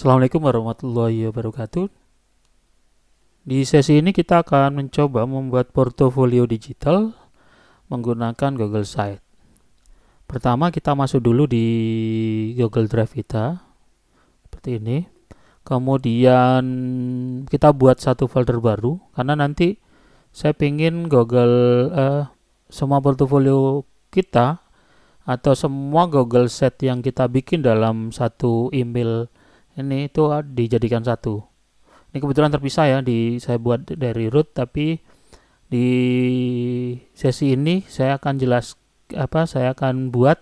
Assalamualaikum warahmatullahi wabarakatuh. Di sesi ini kita akan mencoba membuat portofolio digital menggunakan Google Site. Pertama kita masuk dulu di Google Drive kita, seperti ini. Kemudian kita buat satu folder baru, karena nanti saya ingin semua portofolio kita atau semua Google Site yang kita bikin dalam satu email ini itu dijadikan satu. Ini kebetulan terpisah ya, saya buat dari root, tapi di sesi ini saya akan buat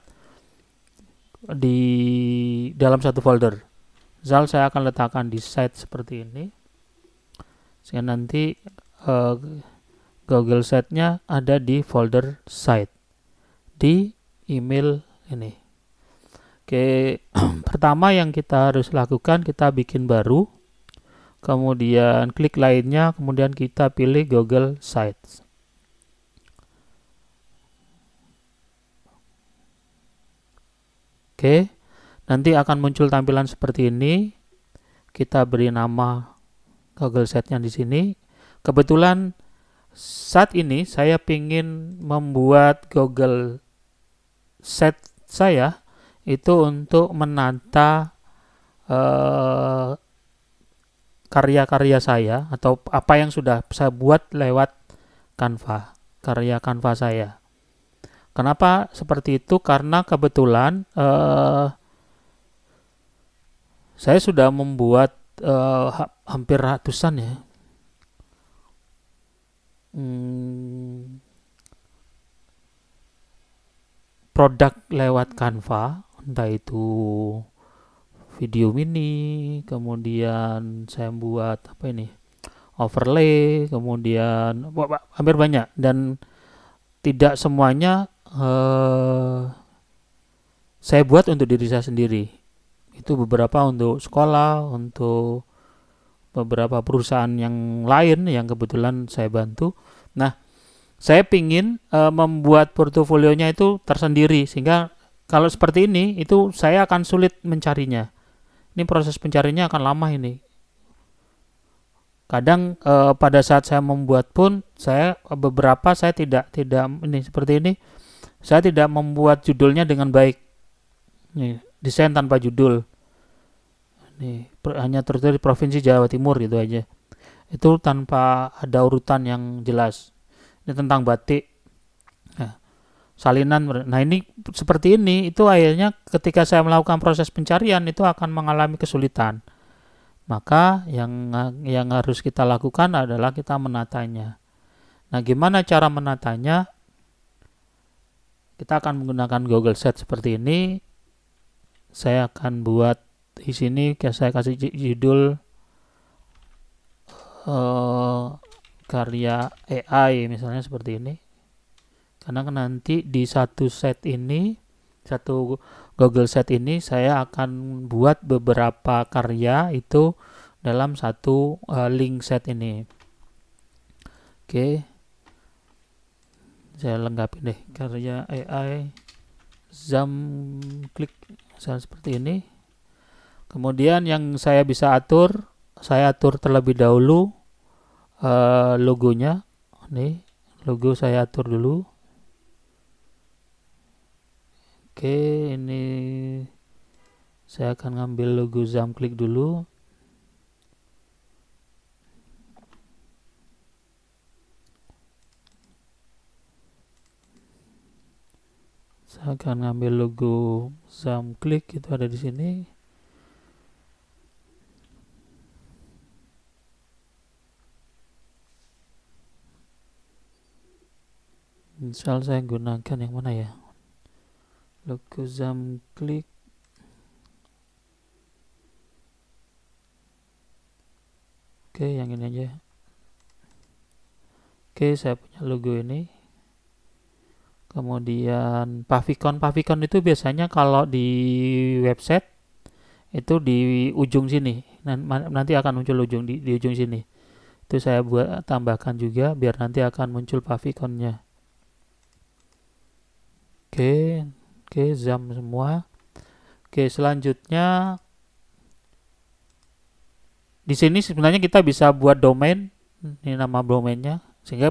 di dalam satu folder. Misal saya akan letakkan di site seperti ini, sehingga nanti uh, Google Site-nya ada di folder site di email ini. Oke, pertama yang kita harus lakukan, kita bikin baru, kemudian klik lainnya, kemudian kita pilih Google Sites. Oke, nanti akan muncul tampilan seperti ini. Kita beri nama Google Site-nya di sini. Kebetulan saat ini saya ingin membuat Google Site saya itu untuk menata karya-karya saya atau apa yang sudah saya buat lewat Canva, karya Canva saya. Kenapa seperti itu? Karena kebetulan saya sudah membuat hampir ratusan ya produk lewat Canva, entah itu video mini, kemudian saya buat overlay, kemudian hampir banyak, dan tidak semuanya saya buat untuk diri saya sendiri. Itu beberapa untuk sekolah, untuk beberapa perusahaan yang lain yang kebetulan saya bantu. Nah, saya ingin membuat portofolionya itu tersendiri, sehingga kalau seperti ini itu saya akan sulit mencarinya. Ini proses pencarinya akan lama ini. Kadang pada saat saya membuat pun saya tidak ini seperti ini. Saya tidak membuat judulnya dengan baik. Nih, desain tanpa judul. Nih, hanya tertulis Provinsi Jawa Timur gitu aja. Itu tanpa ada urutan yang jelas. Ini tentang batik. Nah, salinan. Nah, ini seperti ini, itu akhirnya ketika saya melakukan proses pencarian itu akan mengalami kesulitan. Maka yang harus kita lakukan adalah kita menatanya. Nah, gimana cara menatanya? Kita akan menggunakan Google Site seperti ini. Saya akan buat di sini, saya kasih judul karya AI misalnya seperti ini. Karena nanti di satu Google Site ini saya akan buat beberapa karya itu dalam satu link set ini. Oke, saya lengkapi deh, karya AI Zoom klik seperti ini. Kemudian yang saya bisa atur, saya atur terlebih dahulu logonya. Nih, logo saya atur dulu. Oke, ini saya akan ngambil logo Zoom klik dulu. Saya akan ngambil logo Zoom klik, itu ada di sini. Misal saya gunakan yang mana ya? Logo Zoom klik. Oke, yang ini aja. Oke, saya punya logo ini. Kemudian Pavicon itu biasanya kalau di website itu di ujung sini. Nanti akan muncul di ujung sini. Itu saya buat tambahkan juga biar nanti akan muncul Paviconnya. Oke, Zoom semua. Oke, selanjutnya di sini sebenarnya kita bisa buat domain, ini nama domainnya, sehingga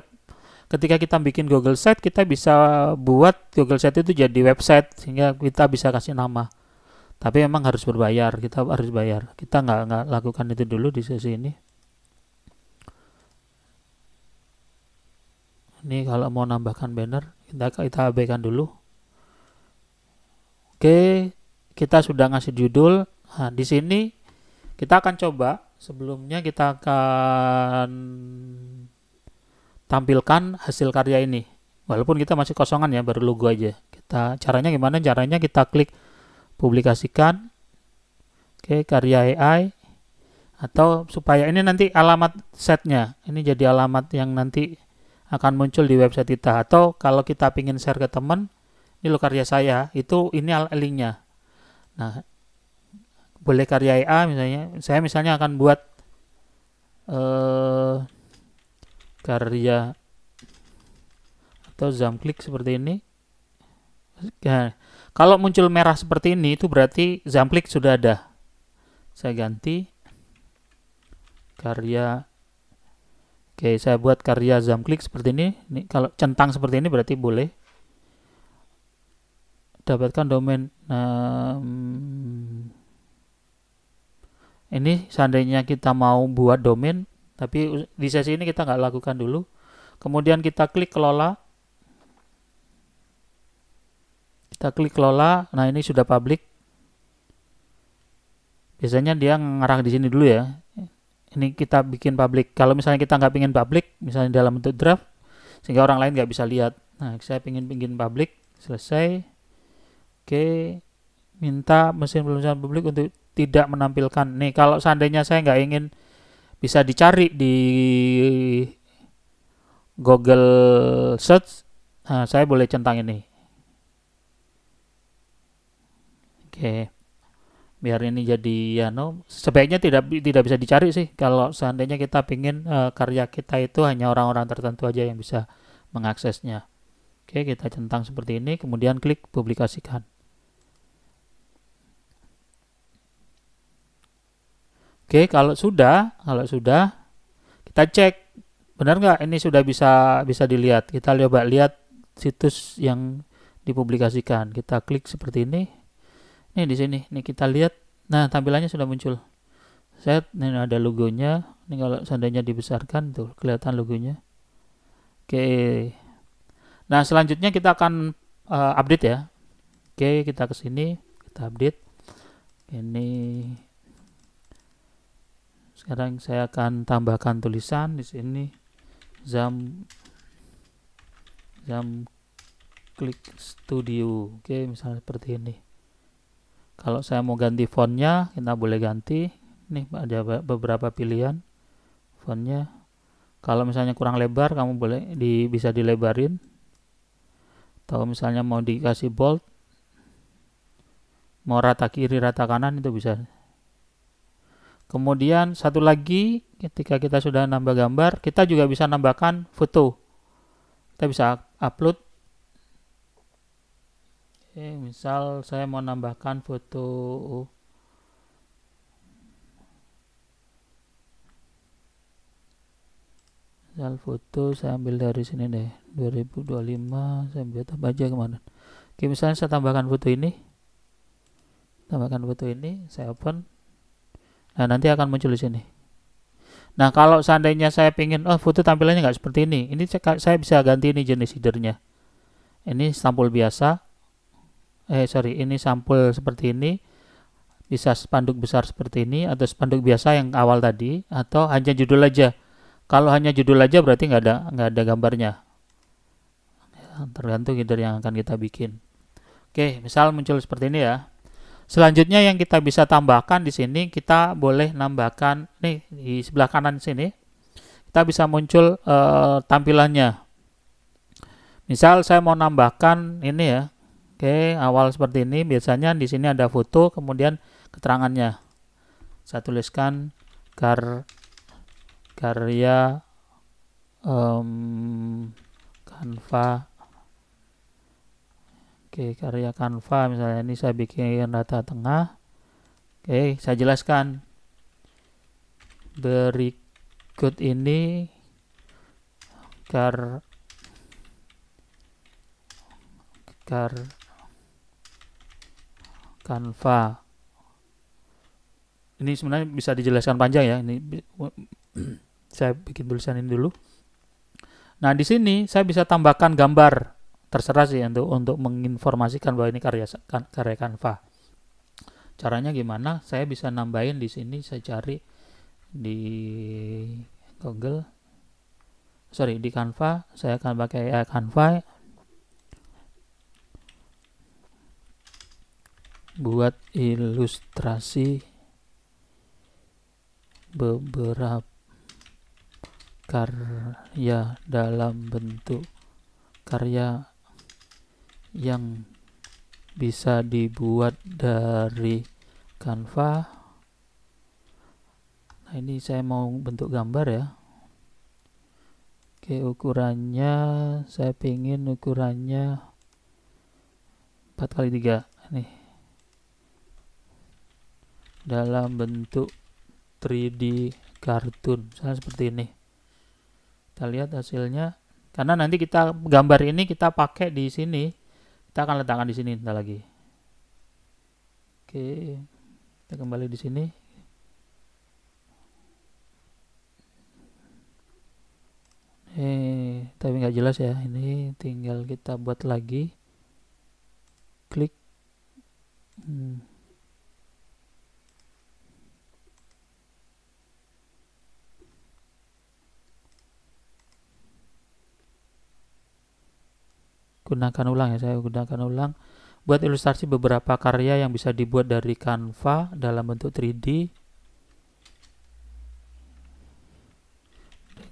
ketika kita bikin Google Site kita bisa buat Google Site itu jadi website, sehingga kita bisa kasih nama. Tapi memang harus berbayar, kita harus bayar. Kita nggak lakukan itu dulu di sesi ini. Ini kalau mau nambahkan banner, kita abaikan dulu. Oke, kita sudah ngasih judul. Nah, di sini kita akan coba. Sebelumnya kita akan tampilkan hasil karya ini. Walaupun kita masih kosongan ya, baru logo aja. Caranya gimana? Caranya kita klik publikasikan. Oke, karya AI. Atau supaya ini nanti alamat setnya. Ini jadi alamat yang nanti akan muncul di website kita. Atau kalau kita ingin share ke teman, ini lo karya saya, itu ini linknya. Nah, boleh karya AI misalnya. Saya misalnya akan buat karya atau jump klik seperti ini. Nah, kalau muncul merah seperti ini, itu berarti jump klik sudah ada. Saya ganti karya. Oke, saya buat karya jump klik seperti ini. Ini kalau centang seperti ini berarti boleh. Dapatkan domain. Ini seandainya kita mau buat domain, tapi di sesi ini kita nggak lakukan dulu. Kemudian kita klik kelola. Kita klik kelola. Nah, ini sudah public. Biasanya dia ngarah di sini dulu ya. Ini kita bikin public. Kalau misalnya kita nggak pingin public, misalnya dalam bentuk draft, sehingga orang lain nggak bisa lihat. Nah, saya pingin public. Selesai. Oke, minta mesin penulisan publik untuk tidak menampilkan. Nih, kalau seandainya saya nggak ingin bisa dicari di Google Search, nah, saya boleh centang ini. Oke, biar ini jadi ya sebaiknya tidak bisa dicari sih. Kalau seandainya kita pingin karya kita itu hanya orang-orang tertentu aja yang bisa mengaksesnya. Oke, kita centang seperti ini, kemudian klik publikasikan. Oke, kalau sudah kita cek benar nggak ini sudah bisa dilihat. Kita coba lihat situs yang dipublikasikan. Kita klik seperti ini. Ini di sini. Nih kita lihat. Nah, tampilannya sudah muncul. Ini ada logonya. Ini kalau seandainya dibesarkan tuh kelihatan logonya. Oke. Nah, selanjutnya kita akan update ya. Oke, kita ke sini, kita update. Ini sekarang saya akan tambahkan tulisan di sini. Jump Klik Studio. Oke, misalnya seperti ini. Kalau saya mau ganti fontnya, kita boleh ganti. Nih ada beberapa pilihan fontnya. Kalau misalnya kurang lebar, kamu boleh bisa dilebarin. Atau misalnya mau dikasih bold, mau rata kiri, rata kanan, itu bisa. Kemudian satu lagi, ketika kita sudah nambah gambar, kita juga bisa nambahkan foto. Kita bisa upload. Misal saya mau nambahkan foto. Misal foto saya ambil dari sini deh, 2025, saya ambil tambah aja kemana. Oke, misalnya saya tambahkan foto ini. Saya open. Nah, nanti akan muncul di sini. Nah, kalau seandainya saya ingin, foto tampilannya nggak seperti ini saya bisa ganti ini jenis headernya. Ini sampul biasa. Ini sampul seperti ini. Bisa spanduk besar seperti ini, atau spanduk biasa yang awal tadi, atau hanya judul aja. Kalau hanya judul aja berarti nggak ada gambarnya. Tergantung header yang akan kita bikin. Oke, misal muncul seperti ini ya. Selanjutnya yang kita bisa tambahkan di sini, kita boleh nambahkan nih di sebelah kanan sini. Kita bisa muncul tampilannya. Misal saya mau nambahkan ini ya. Oke, awal seperti ini. Biasanya di sini ada foto, kemudian keterangannya. Saya tuliskan karya Canva. Oke, karya Canva misalnya ini saya bikin rata tengah. Oke, saya jelaskan. berikut ini Canva. Ini sebenarnya bisa dijelaskan panjang ya. Ini saya bikin tulisan ini dulu. Nah, di sini saya bisa tambahkan gambar. Terserah sih untuk menginformasikan bahwa ini karya Canva. Caranya gimana? Saya bisa nambahin di sini, saya cari di Google. Di Canva, saya akan pakai Canva buat ilustrasi beberapa karya dalam bentuk karya yang bisa dibuat dari Canva. Nah, ini saya mau bentuk gambar ya. Oke, ukurannya saya pengen ukurannya 4x3 nih, dalam bentuk 3D kartun, misalnya seperti ini. Kita lihat hasilnya. Karena nanti kita gambar ini kita pakai di sini, kita akan letakkan di sini bentar lagi. Oke, kita kembali di sini. Tapi nggak jelas ya. Ini tinggal kita buat lagi. Klik. Gunakan ulang ya, saya gunakan ulang. Buat ilustrasi beberapa karya yang bisa dibuat dari Canva dalam bentuk 3D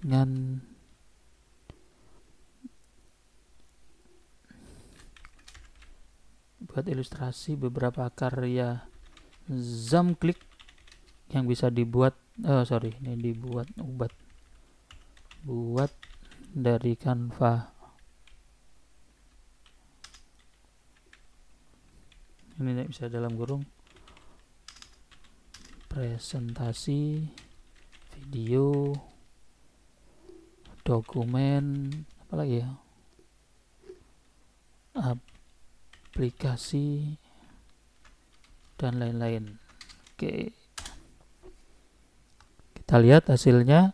dengan buat ilustrasi beberapa karya zoom klik yang bisa dibuat buat dari Canva. Ini bisa dalam kurung presentasi, video, dokumen, apalagi ya, aplikasi, dan lain-lain. Oke, kita lihat hasilnya.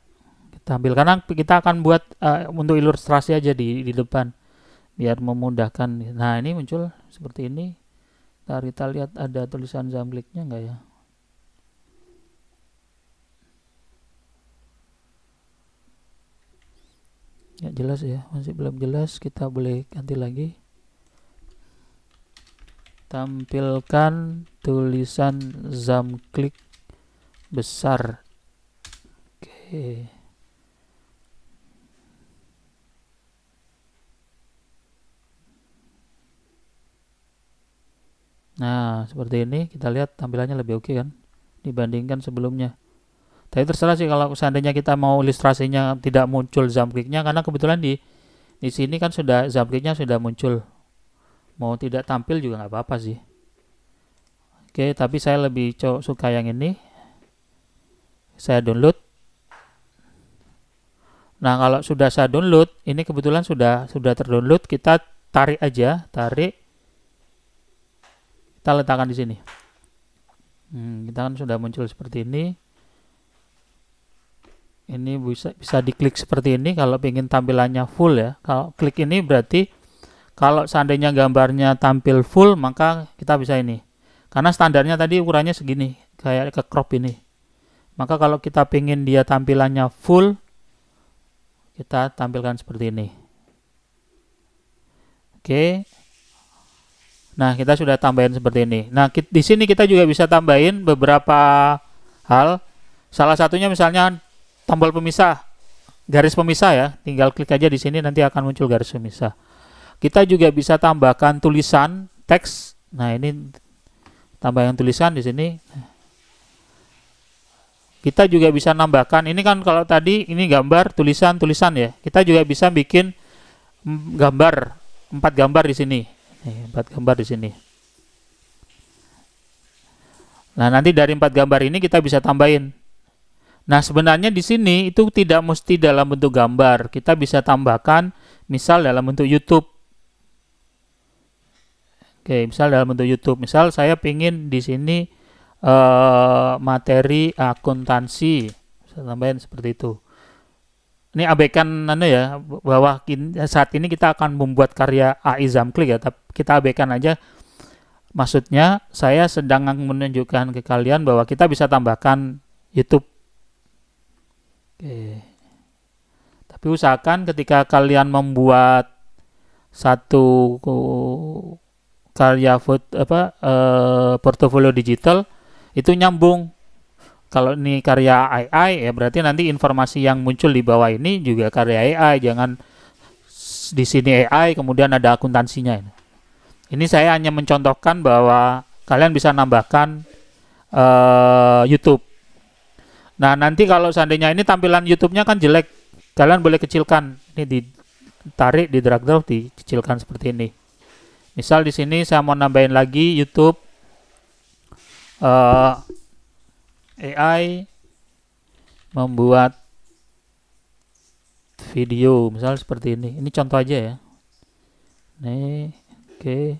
Kita ambil, karena kita akan buat untuk ilustrasi aja di depan biar memudahkan. Nah, ini muncul seperti ini. Kita lihat ada tulisan zoom kliknya enggak ya? Ya jelas ya, masih belum jelas. Kita boleh ganti lagi. Tampilkan tulisan zoom klik besar. Oke. Nah, seperti ini kita lihat tampilannya lebih oke kan dibandingkan sebelumnya. Tapi terserah sih kalau seandainya kita mau ilustrasinya tidak muncul zoom kliknya, karena kebetulan di sini kan sudah zoom kliknya sudah muncul. Mau tidak tampil juga nggak apa-apa sih. Oke, tapi saya lebih suka yang ini. Saya download. Nah, kalau sudah saya download, ini kebetulan sudah terdownload, kita tarik aja, kita letakkan di sini. Kita kan sudah muncul seperti ini. Ini bisa diklik seperti ini kalau ingin tampilannya full ya. Kalau klik ini berarti kalau seandainya gambarnya tampil full, maka kita bisa ini. Karena standarnya tadi ukurannya segini, kayak ke crop ini. Maka kalau kita ingin dia tampilannya full, kita tampilkan seperti ini. Oke. Nah, kita sudah tambahin seperti ini. Nah, di sini kita juga bisa tambahin beberapa hal. Salah satunya misalnya tombol pemisah, garis pemisah ya. Tinggal klik aja di sini, nanti akan muncul garis pemisah. Kita juga bisa tambahkan tulisan, teks. Nah, ini tambahkan tulisan di sini. Kita juga bisa nambahkan, ini kan kalau tadi ini gambar, tulisan ya. Kita juga bisa bikin gambar, 4 gambar di sini. 4 gambar di sini. Nah, nanti dari 4 gambar ini kita bisa tambahin. Nah, sebenarnya di sini itu tidak mesti dalam bentuk gambar. Kita bisa tambahkan misal dalam bentuk YouTube. Oke, misal dalam bentuk YouTube. Misal saya pingin di sini materi akuntansi. Saya tambahin seperti itu. Ini abaikan ya, bahwa saat ini kita akan membuat karya AI Zamklik ya, tapi kita abaikan aja. Maksudnya saya sedang menunjukkan ke kalian bahwa kita bisa tambahkan YouTube. Oke. Tapi usahakan ketika kalian membuat satu karya portofolio digital itu nyambung. Kalau ini karya AI ya berarti nanti informasi yang muncul di bawah ini juga karya AI. Jangan di sini AI kemudian ada akuntansinya. Ini saya hanya mencontohkan bahwa kalian bisa nambahkan YouTube. Nah, nanti kalau seandainya ini tampilan YouTube-nya kan jelek, kalian boleh kecilkan. Ini ditarik, di drag drop, dikecilkan seperti ini. Misal di sini saya mau nambahin lagi YouTube AI membuat video, misal seperti ini. Ini contoh aja ya. Nih, oke.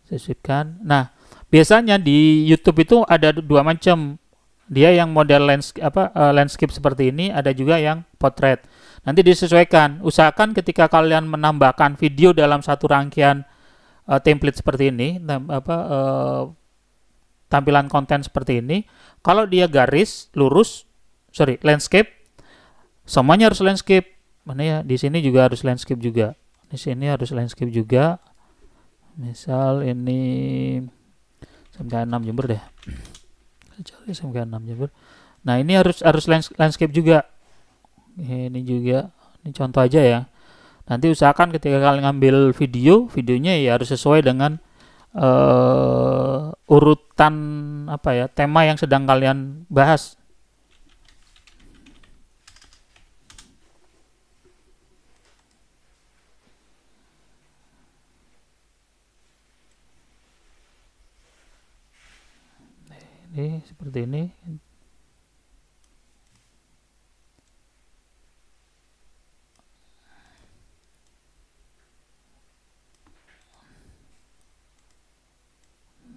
Saya sisipkan. Nah, biasanya di YouTube itu ada dua macam. Dia yang model landscape seperti ini, ada juga yang portrait. Nanti disesuaikan. Usahakan ketika kalian menambahkan video dalam satu rangkaian template seperti ini, tampilan konten seperti ini, kalau dia garis lurus, landscape, semuanya harus landscape. Mana ya? Di sini juga harus landscape juga. Di sini harus landscape juga. Misal ini SMK6 Jember deh. Cari SMK6 Jember. Nah, ini harus landscape juga. Ini juga. Ini contoh aja ya. Nanti usahakan ketika kalian ngambil videonya ya harus sesuai dengan urutan tema yang sedang kalian bahas. Ini seperti ini.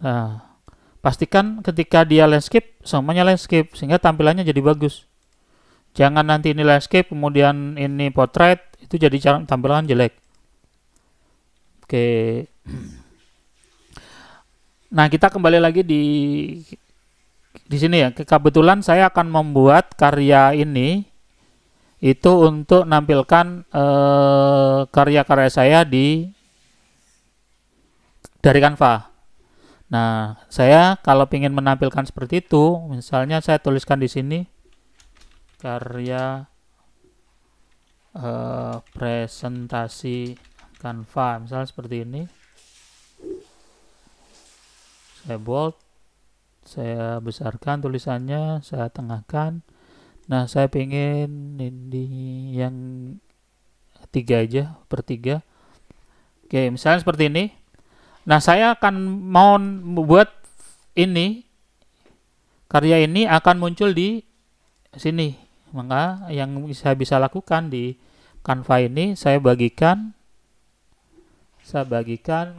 Nah, pastikan ketika dia landscape, semuanya landscape sehingga tampilannya jadi bagus. Jangan nanti ini landscape kemudian ini portrait, itu jadi tampilan jelek. Oke. Nah, kita kembali lagi di sini ya. Kebetulan saya akan membuat karya ini itu untuk nampilkan karya-karya saya dari Canva. Nah, saya kalau ingin menampilkan seperti itu, misalnya saya tuliskan di sini karya presentasi Canva, misalnya seperti ini. Saya bold, saya besarkan tulisannya, saya tengahkan. Nah, saya ingin ini yang 3 aja, per 3. Oke, misalnya seperti ini. Nah, saya akan mau membuat ini, karya ini akan muncul di sini. Maka yang saya bisa lakukan di Canva ini, saya bagikan,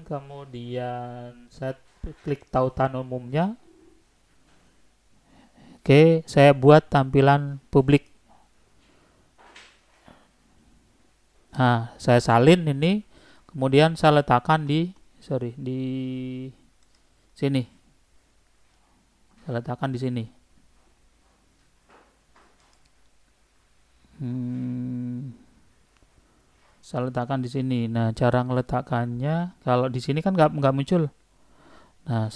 kemudian saya klik tautan umumnya. Oke, saya buat tampilan publik. Nah, saya salin ini, kemudian saya letakkan di sini. Saya letakkan di sini. Saya letakkan di sini. Nah, cara ngeletakkannya, kalau di sini kan nggak muncul. Nah,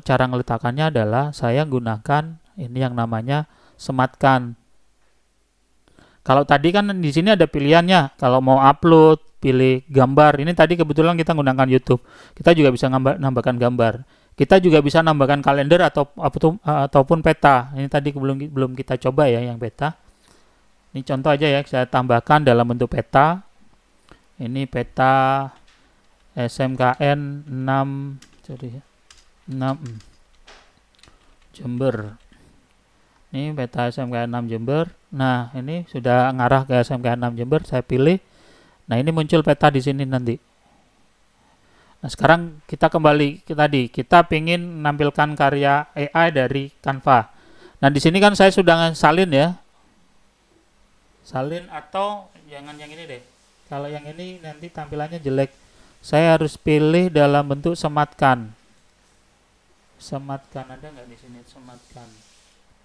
cara ngeletakkannya adalah saya gunakan ini yang namanya sematkan. Kalau tadi kan di sini ada pilihannya. Kalau mau upload, pilih gambar. Ini tadi kebetulan kita menggunakan YouTube. Kita juga bisa nambahkan gambar. Kita juga bisa nambahkan kalender ataupun peta. Ini tadi belum kita coba ya yang peta. Ini contoh aja ya, saya tambahkan dalam bentuk peta. Ini peta SMKN 6 Jember. Ini peta SMK 6 Jember. Nah, ini sudah ngarah ke SMK 6 Jember, saya pilih. Nah, ini muncul peta di sini nanti. Nah, sekarang kita kembali ke tadi. Kita ingin menampilkan karya AI dari Canva. Nah, di sini kan saya sudah salin ya. Salin atau jangan yang ini deh. Kalau yang ini nanti tampilannya jelek. Saya harus pilih dalam bentuk sematkan. Sematkan ada nggak di sini? Sematkan.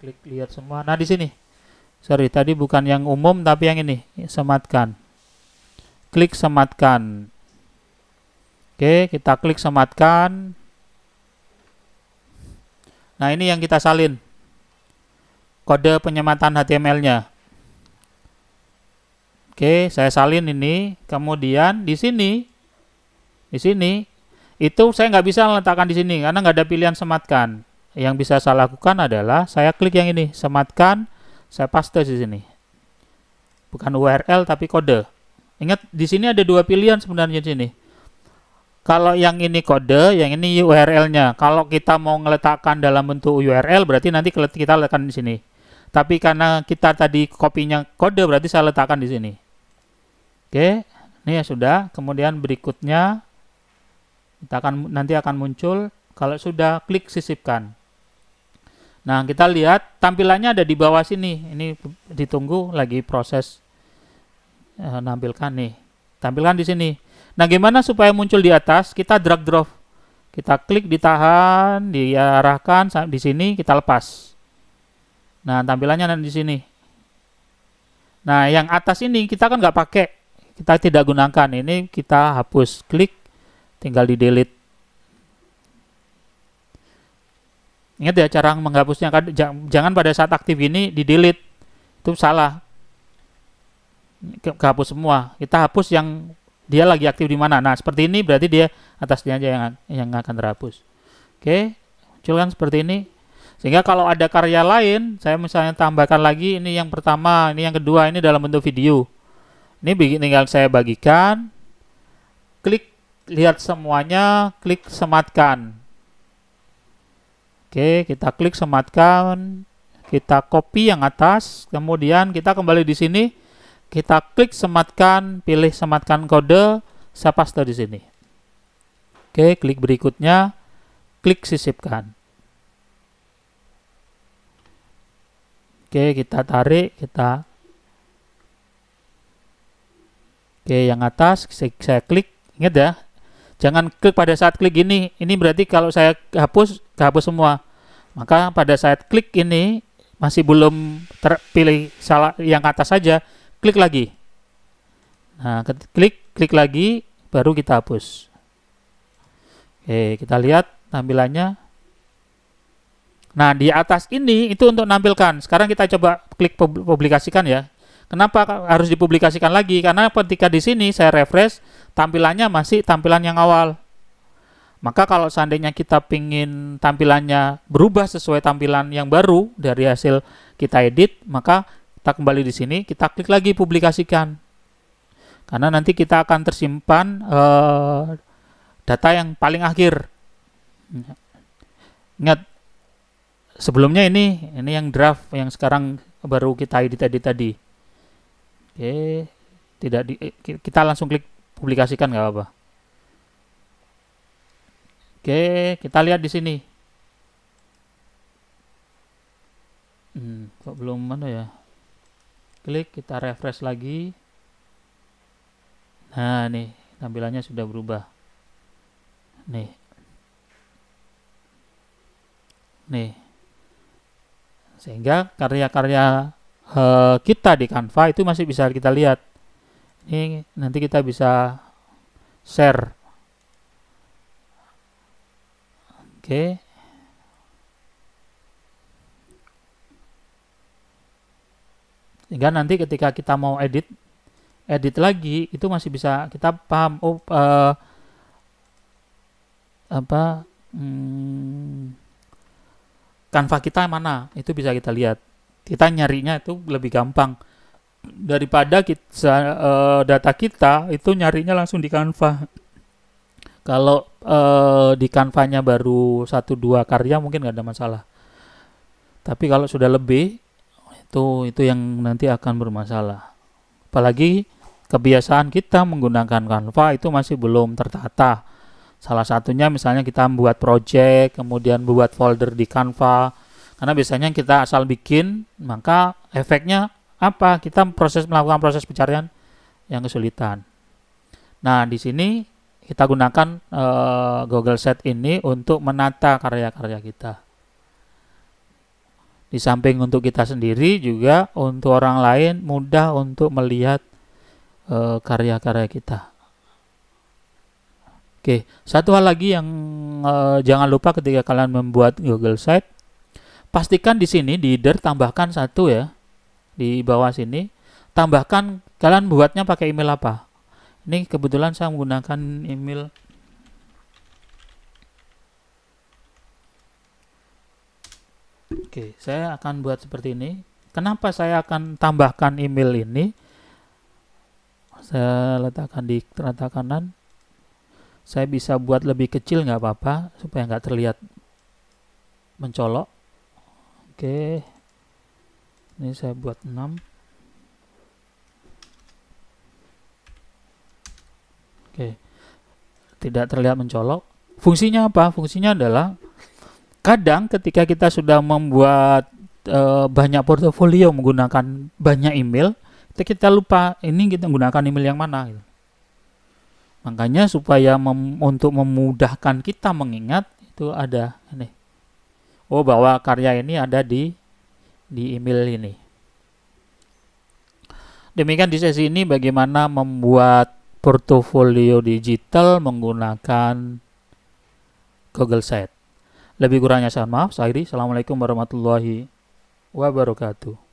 Klik lihat semua. Nah, di sini. Sorry, tadi bukan yang umum tapi yang ini, sematkan. Klik sematkan. Oke, kita klik sematkan. Nah, ini yang kita salin. Kode penyematan HTML-nya. Oke, saya salin ini. Kemudian di sini itu saya nggak bisa meletakkan di sini karena nggak ada pilihan sematkan. Yang bisa saya lakukan adalah saya klik yang ini, sematkan, saya paste di sini. Bukan URL tapi kode. Ingat di sini ada dua pilihan sebenarnya di sini. Kalau yang ini kode, yang ini URL-nya. Kalau kita mau meletakkan dalam bentuk URL berarti nanti kita letakkan di sini. Tapi karena kita tadi kopinya kode berarti saya letakkan di sini. Oke, ini ya sudah. Kemudian berikutnya kita nanti akan muncul. Kalau sudah klik sisipkan. Nah, kita lihat tampilannya ada di bawah sini. Ini ditunggu lagi proses nampilkan nih. Tampilkan di sini. Nah, gimana supaya muncul di atas? Kita drag drop. Kita klik, ditahan, diarahkan di sini, kita lepas. Nah, tampilannya nanti di sini. Nah, yang atas ini kita kan nggak pakai. Kita tidak gunakan. Ini kita hapus. Klik, tinggal di delete. Ingat ya cara menghapusnya, jangan pada saat aktif ini di delete, itu salah, kehapus semua. Kita hapus yang dia lagi aktif di mana. Nah, seperti ini berarti dia atasnya aja yang akan terhapus. Oke, munculkan seperti ini. Sehingga kalau ada karya lain, saya misalnya tambahkan lagi, ini yang pertama, ini yang kedua, ini dalam bentuk video. Ini tinggal saya bagikan, klik lihat semuanya, klik sematkan. Oke, kita klik sematkan, kita copy yang atas, kemudian kita kembali di sini, kita klik sematkan, pilih sematkan kode, saya paste di sini. Oke, klik berikutnya, klik sisipkan. Oke, kita tarik, Oke, yang atas saya klik, ingat ya, jangan klik pada saat klik ini berarti kalau saya hapus, kehapus semua. Maka pada saat klik ini masih belum terpilih salah yang atas saja, klik lagi. Nah, klik lagi, baru kita hapus. Oke, kita lihat tampilannya. Nah, di atas ini itu untuk nampilkan. Sekarang kita coba klik publikasikan ya. Kenapa harus dipublikasikan lagi? Karena ketika di sini saya refresh, tampilannya masih tampilan yang awal. Maka kalau seandainya kita pingin tampilannya berubah sesuai tampilan yang baru dari hasil kita edit, maka kita kembali di sini, kita klik lagi publikasikan. Karena nanti kita akan tersimpan data yang paling akhir. Ingat, sebelumnya ini yang draft yang sekarang baru kita edit tadi. Oke, kita langsung klik publikasikan nggak apa-apa. Oke, kita lihat di sini. Kok belum mana ya? Klik, kita refresh lagi. Nah, nih tampilannya sudah berubah. Nih. Sehingga karya-karya kita di Canva itu masih bisa kita lihat. Ini nanti kita bisa share. Oke. Sehingga nanti ketika kita mau edit lagi itu masih bisa kita paham Canva kita mana, itu bisa kita lihat. Kita nyarinya itu lebih gampang daripada data kita itu nyarinya langsung di Canva. Kalau di Canva-nya baru 1-2 karya mungkin nggak ada masalah. Tapi kalau sudah lebih, itu yang nanti akan bermasalah. Apalagi kebiasaan kita menggunakan Canva itu masih belum tertata. Salah satunya misalnya kita membuat project, kemudian buat folder di Canva. Karena biasanya kita asal bikin, maka efeknya apa? Kita melakukan proses pencarian yang kesulitan. Nah, di sini kita gunakan Google Sheet ini untuk menata karya-karya kita. Di samping untuk kita sendiri, juga untuk orang lain mudah untuk melihat karya-karya kita. Oke, satu hal lagi yang jangan lupa ketika kalian membuat Google Sheet, pastikan di sini di header tambahkan satu ya, di bawah sini tambahkan kalian buatnya pakai email apa. Ini kebetulan saya menggunakan email Oke, saya akan buat seperti ini. Kenapa saya akan tambahkan email ini? Saya letakkan di rata kanan. Saya bisa buat lebih kecil nggak apa-apa supaya nggak terlihat mencolok. Oke, ini saya buat 6. Oke, tidak terlihat mencolok. Fungsinya apa? Fungsinya adalah kadang ketika kita sudah membuat banyak portofolio menggunakan banyak email, kita lupa ini kita menggunakan email yang mana gitu. Makanya supaya untuk memudahkan kita mengingat, itu ada ini. Oh, bahwa karya ini ada di email ini. Demikian di sesi ini bagaimana membuat portofolio digital menggunakan Google Sheet. Lebih kurangnya saya maaf. Saya akhiri. Assalamualaikum warahmatullahi wabarakatuh.